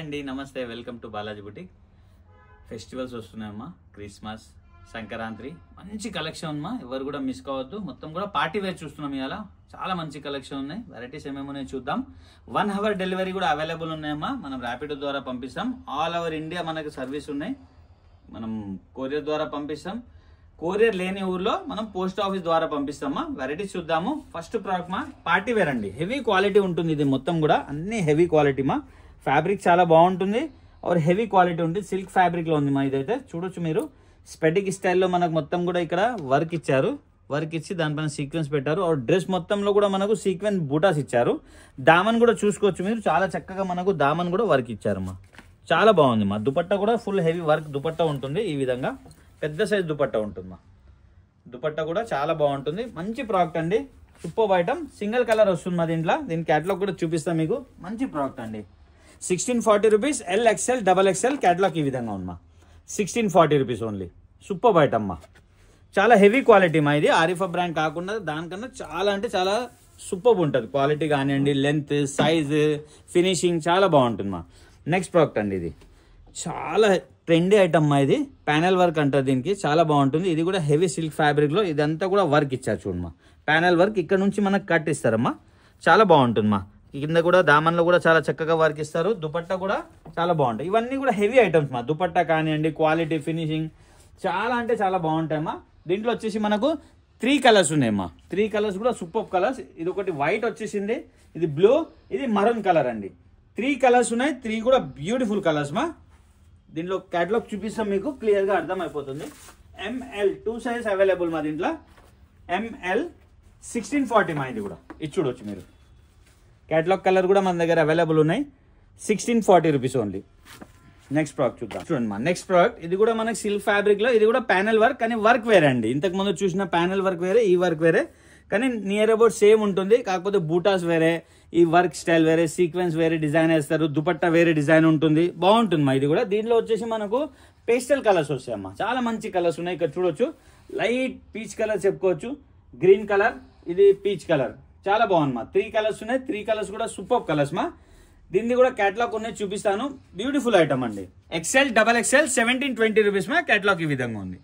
Hi అండి, నమస్తే. Welcome to Balaji boutique. Festivals వస్తున్నాయమ్మా, క్రిస్మస్, సంక్రాంతి. మంచి కలెక్షన్ అమ్మా, ఎవరు కూడా మిస్ కావద్దు. మొత్తం కూడా పార్టీ వేర్ చూస్తున్నాం. ఇవాళ చాలా మంచి కలెక్షన్ ఉన్నాయి. వెరైటీస్ ఏమేమి ఉన్నాయో చూద్దాం. 1 hour డెలివరీ కూడా అవైలబుల్ ఉన్నాయమ్మా. మనం ర్యాపిడో ద్వారా పంపిస్తాం. ఆల్ ఓవర్ ఇండియా మనకు సర్వీస్ ఉన్నాయి. మనం కొరియర్ ద్వారా పంపిస్తాం. కొరియర్ లేని ఊర్లో మనం పోస్ట్ ఆఫీస్ ద్వారా పంపిస్తామా. వెరైటీస్ చూద్దాము. ఫస్ట్ ప్రోడక్ట్ మా పార్టీ వేర్ అండి. హెవీ క్వాలిటీ ఉంటుంది. ఇది మొత్తం కూడా అన్ని హెవీ క్వాలిటీ మా. ఫ్యాబ్రిక్ చాలా బాగుంటుంది. और హెవీ క్వాలిటీ ఉంది. సిల్క్ ఫ్యాబ్రిక్ లో ఉంది మా. ఇదైతే చూడొచ్చు మీరు. స్పెటిక్ స్టైల్లో మనకు మొత్తం కూడా ఇక్కడ వర్క్ ఇచ్చారు. వర్క్ ఇచ్చి దానిపైన సీక్వెన్స్ పెట్టారు. और డ్రెస్ మొత్తంలో కూడా మనకు సీక్వెన్స్ బూటాస్ ఇచ్చారు. దామన్ కూడా చూసుకోవచ్చు మీరు. చాలా చక్కగా మనకు దామన్ కూడా వర్క్ ఇచ్చారు మా. చాలా బాగుంది మా. దుపట్టా కూడా ఫుల్ హెవీ వర్క్ దుపట్టా ఉంటుంది. ఈ విధంగా పెద్ద సైజ్ దుపట్టా ఉంటుంది మా. దుపట్టా కూడా చాలా బాగుంటుంది. మంచి ప్రోడక్ట్ అండి. Super item. సింగిల్ కలర్ వస్తుంది మా దీంట్లో. దీని క్యాటలాగ్ కూడా చూపిస్తాం మీకు. మంచి ప్రోడక్ట్ అండి. 1640 రూపీస్. LXL XXL క్యాటలాగ్ ఈ విధంగా ఉంది మా. 1640 రూపీస్ ఓన్లీ. సూపర్ ఐటమ్ మా. చాలా హెవీ క్వాలిటీ మా. ఇది ఆరిఫా బ్రాండ్ కాకుండా దానికన్నా చాలా అంటే చాలా సూపర్ ఉంటుంది. క్వాలిటీ కానివ్వండి, లెంత్, సైజ్, ఫినిషింగ్ చాలా బాగుంటుంది మా. నెక్స్ట్ ప్రోడక్ట్ అండి. ఇది చాలా ట్రెండీ ఐటమ్ మా. ఇది ప్యానెల్ వర్క్ అంటారు దీనికి. చాలా బాగుంటుంది. ఇది కూడా హెవీ సిల్క్ ఫ్యాబ్రిక్ లో ఇదంతా కూడా వర్క్ ఇచ్చారు చూడమ్మా. ప్యానెల్ వర్క్ ఇక్కడ నుంచి మనకు కట్ ఇస్తారమ్మా. చాలా బాగుంటుంది మా. కింద కూడా దామన్లో కూడా చాలా చక్కగా వర్క్ ఇస్తారు. దుపట్టా కూడా చాలా బాగుంటాయి. ఇవన్నీ కూడా హెవీ ఐటమ్స్ మా. దుపట్టా కానివ్వండి, క్వాలిటీ, ఫినిషింగ్ చాలా అంటే చాలా బాగుంటాయమ్మా. దీంట్లో వచ్చేసి మనకు 3 కలర్స్ ఉన్నాయమ్మా. 3 కలర్స్ కూడా సూపర్ కలర్స్. ఇది ఒకటి వైట్ వచ్చేసింది, ఇది బ్లూ, ఇది మరూన్ కలర్ అండి. 3 కలర్స్ ఉన్నాయి. 3 కూడా బ్యూటిఫుల్ కలర్స్ మా. దీంట్లో క్యాటలాగ్ చూపిస్తాం మీకు, క్లియర్గా అర్థమైపోతుంది. ML 2 సైజ్ అవైలబుల్ మా దీంట్లో. ML 1640 మా. ఇది కూడా ఇది చూడవచ్చు మీరు. క్యాటలాగ్ కలర్ కూడా మన దగ్గర అవైలబుల్ ఉన్నాయి. 1640 రూపీస్ ఓన్లీ. నెక్స్ట్ ప్రోడక్ట్ చూద్దాం. చూడండి మా. నెక్స్ట్ ప్రోడక్ట్ ఇది కూడా మనకి సిల్క్ ఫ్యాబ్రిక్ లో. ఇది కూడా ప్యానెల్ వర్క్, కానీ వర్క్ వేరే అండి. ఇంతకు ముందు చూసిన ప్యానెల్ వర్క్ వేరే, ఈ వర్క్ వేరే, కానీ నియర్ అబౌట్ సేమ్ ఉంటుంది. కాకపోతే బూటాస్ వేరే, ఈ వర్క్ స్టైల్ వేరే, సీక్వెన్స్ వేరే డిజైన్ వేస్తారు. దుపట్టా వేరే డిజైన్ ఉంటుంది. బాగుంటుంది మా. ఇది కూడా దీంట్లో వచ్చేసి మనకు పేస్టల్ కలర్స్ వస్తాయమ్మా. చాలా మంచి కలర్స్ ఉన్నాయి. ఇక్కడ చూడొచ్చు. లైట్ పీచ్ కలర్ చెప్పుకోవచ్చు. గ్రీన్ కలర్, ఇది పీచ్ కలర్. చాలా బాగుంది మా. 3 కలర్స్ ఉన్నాయి. 3 కలర్స్ కూడా సూపర్ కలర్స్ మా. దీన్ని కూడా క్యాటలాగ్ ఉన్నాయి, చూపిస్తాను. బ్యూటిఫుల్ ఐటమ్ అండి. XL XXL 1720 రూపీస్ మా. క్యాటలాగ్ ఈ విధంగా ఉంది.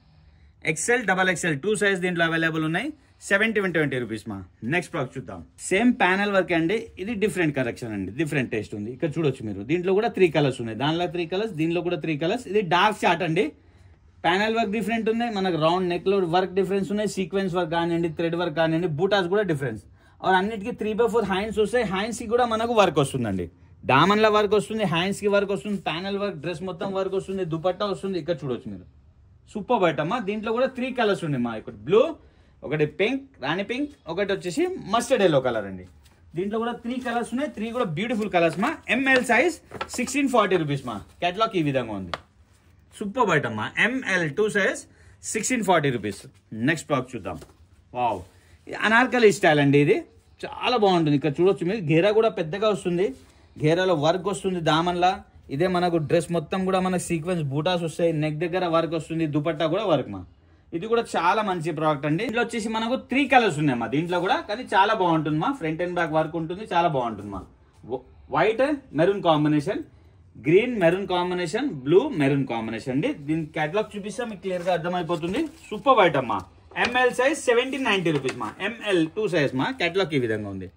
XL XXL 2 సైజ్ దీంట్లో అవైలబుల్ ఉన్నాయి. 1720 రూపీస్ మా. నెక్స్ట్ ప్రోడక్ట్ చూద్దాం. సేమ్ ప్యానెల్ వర్క్ అండి. ఇది డిఫరెంట్ కలెక్షన్ అండి. డిఫరెంట్ టేస్ట్ ఉంది. ఇక్కడ చూడొచ్చు మీరు. దీంట్లో కూడా 3 కలర్స్ ఉన్నాయి. దానిలో 3 కలర్స్, దీనిలో కూడా 3 కలర్స్. ఇది డార్క్ చార్ట్ అండి. ప్యానెల్ వర్క్ డిఫరెంట్ ఉంది. మనకు రౌండ్ నెక్ లో వర్క్ డిఫరెన్స్ ఉన్నాయి. సీక్వెన్స్ వర్క్ కానివ్వండి, థ్రెడ్ వర్క్ కానివ్వండి, బూటాస్ కూడా డిఫరెన్స్. और అన్నిటికీ 3/4 హ్యాండ్స్ వస్తాయి. హ్యాండ్స్ కి కూడా మనకు వర్క్ వస్తుందండి. డామన్ల వర్క్ వస్తుంది, హ్యాండ్స్ కి వర్క్ వస్తుంది, ప్యానెల్ వర్క్, డ్రెస్ మొత్తం వర్క్ వస్తుంది, దుపట్టా వస్తుంది. ఇక్కడ చూడొచ్చు మీరు. Super item. దీంట్లో కూడా 3 కలర్స్ ఉన్నాయి మా. ఒకటి బ్లూ, ఒకటి పింక్, రాణి పింక్, ఒకటి వచ్చేసి మస్టర్డ్ ఎల్లో కలర్ అండి. దీంట్లో కూడా 3 కలర్స్ ఉన్నాయి. 3 కూడా బ్యూటిఫుల్ కలర్స్ మా. ML సైజ్ 1640 రూపీస్ మా. క్యాటలాగ్ ఈ విధంగా ఉంది. సూపర్ ఐటమ్ మా. ML 2 size 1640 rupees. Next product చూద్దాం. వావ్, అనార్కలి స్టైల్ అండి. ఇది చాలా బాగుంటుంది. ఇక్కడ చూడొచ్చు మీరు. ఘేరా కూడా పెద్దగా వస్తుంది. ఘేరాలో వర్క్ వస్తుంది దామన్లా. ఇదే మనకు డ్రెస్ మొత్తం కూడా మనకు సీక్వెన్స్ బూటాస్ వస్తాయి. నెక్ దగ్గర వర్క్ వస్తుంది. దుపట్టా కూడా వర్క్ మా. ఇది కూడా చాలా మంచి ప్రోడక్ట్ అండి. దీంట్లో వచ్చేసి మనకు 3 కలర్స్ ఉన్నాయి మా. దీంట్లో కూడా కానీ చాలా బాగుంటుంది మా. ఫ్రంట్ అండ్ బ్యాక్ వర్క్ ఉంటుంది. చాలా బాగుంటుంది మా. White maroon combination, green maroon combination, blue maroon combination అండి. దీని క్యాటలాగ్ చూపిస్తే మీకు క్లియర్ గా అర్థమైపోతుంది. సూపర్ ఐటమ్ మా. ML సైజ్ 1790 రూపీస్ మా. ML 2 సైజ్ మా. క్యాటలాగ్ ఈ విధంగా ఉంది.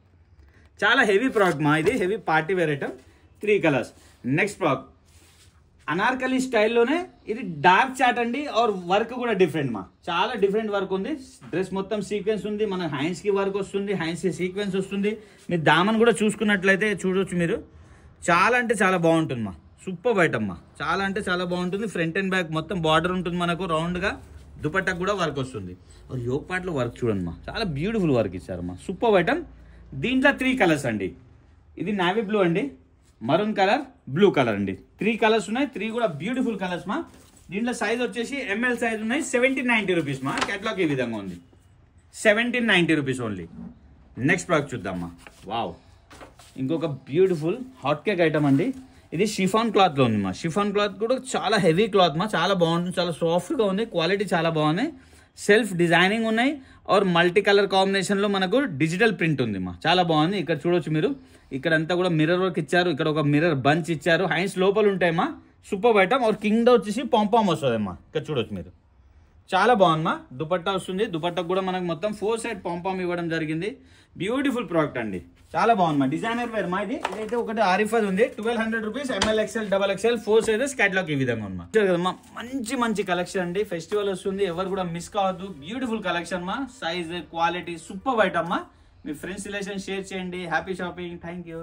చాలా హెవీ ప్రోడక్ట్ మా. ఇది heavy party wear item. 3 colours. Next product Anarkali స్టైల్లోనే. ఇది డార్క్ చాట్ అండి. और వర్క్ కూడా డిఫరెంట్ మా. చాలా డిఫరెంట్ వర్క్ ఉంది. డ్రెస్ మొత్తం సీక్వెన్స్ ఉంది. మన హ్యాండ్స్ కి వర్క్ వస్తుంది, హ్యాండ్స్ కి సీక్వెన్స్ వస్తుంది. మీరు దామన్ కూడా చూసుకున్నట్లయితే చూడొచ్చు మీరు. చాలా అంటే చాలా బాగుంటుంది మా. సూపర్ ఐటమ్ మా. చాలా అంటే చాలా బాగుంటుంది. ఫ్రంట్ అండ్ బ్యాక్ మొత్తం బార్డర్ ఉంటుంది మనకు రౌండ్ గా. దుపట్టా కూడా వర్క్ వస్తుంది. యోక్ పార్ట్ లో వర్క్ చూడండి మా. చాలా బ్యూటిఫుల్ వర్క్ ఇచ్చారు మా. Super item. దీంట్లో 3 కలర్స్ అండి. ఇది నావీ బ్లూ అండి, మరూన్ కలర్, బ్లూ కలర్ అండి. 3 కలర్స్ ఉన్నాయి. 3 కూడా బ్యూటిఫుల్ కలర్స్ మా. దీంట్లో సైజ్ వచ్చేసి ML సైజ్ ఉన్నాయి. 1790 రూపీస్ మా. క్యాటలాగ్ ఈ విధంగా ఉంది. 1790 రూపీస్ ఓన్లీ. నెక్స్ట్ ప్రోడక్ట్ చూద్దాం మా. వావ్, ఇంకొక బ్యూటిఫుల్ హాట్ కేక్ ఐటమ్ అండి. ఇది షిఫాన్ క్లాత్ లో ఉంది మా. షిఫాన్ క్లాత్ కూడా చాలా హెవీ క్లాత్ మా. చాలా బాగుంటుంది. చాలా సాఫ్ట్ గా ఉంది. క్వాలిటీ చాలా బాగుంది. సెల్ఫ్ డిజైనింగ్ ఉన్నాయి ఆర్ మల్టీ కలర్ కాంబినేషన్లో మనకు డిజిటల్ ప్రింట్ ఉంది మా, చాలా బాగుంది. ఇక్కడ చూడొచ్చు మీరు, ఇక్కడ అంతా కూడా మిర్రర్ వర్క్ ఇచ్చారు, ఇక్కడ ఒక మిర్రర్ బంచ్ ఇచ్చారు, హ్యాండ్స్ లోపల ఉంటాయమ్మా. Super item. ఆర్ కింద వచ్చేసి పాంపామ్ వస్తుంది అమ్మా, ఇక్కడ చూడొచ్చు మీరు, చాలా బాగుందమ్మా. దుపట్టా వస్తుంది, దుపట్టాకు కూడా మనకు మొత్తం 4 సైడ్ పాంపామ్ ఇవ్వడం జరిగింది. బ్యూటిఫుల్ ప్రోడక్ట్ అండి, చాలా బాగుందమ్మా. డిజైనర్ వేర్ మా ఇది. ఇదైతే ఒకటి ఆరిఫాజ్ ఉంది, 1200 rupees, ML XL XXL 4 sizes catalogue ఈ విధంగా ఉందమ్మా. కదమ్మా, మంచి మంచి కలెక్షన్ అండి. ఫెస్టివల్ వస్తుంది, ఎవరు కూడా మిస్ కావద్దు. బ్యూటిఫుల్ కలెక్షన్ మా, సైజ్ క్వాలిటీ సూపర్ ఐటమ్ మా. మీ ఫ్రెండ్స్ రిలేషన్ షేర్ చేయండి. Happy shopping. Thank you.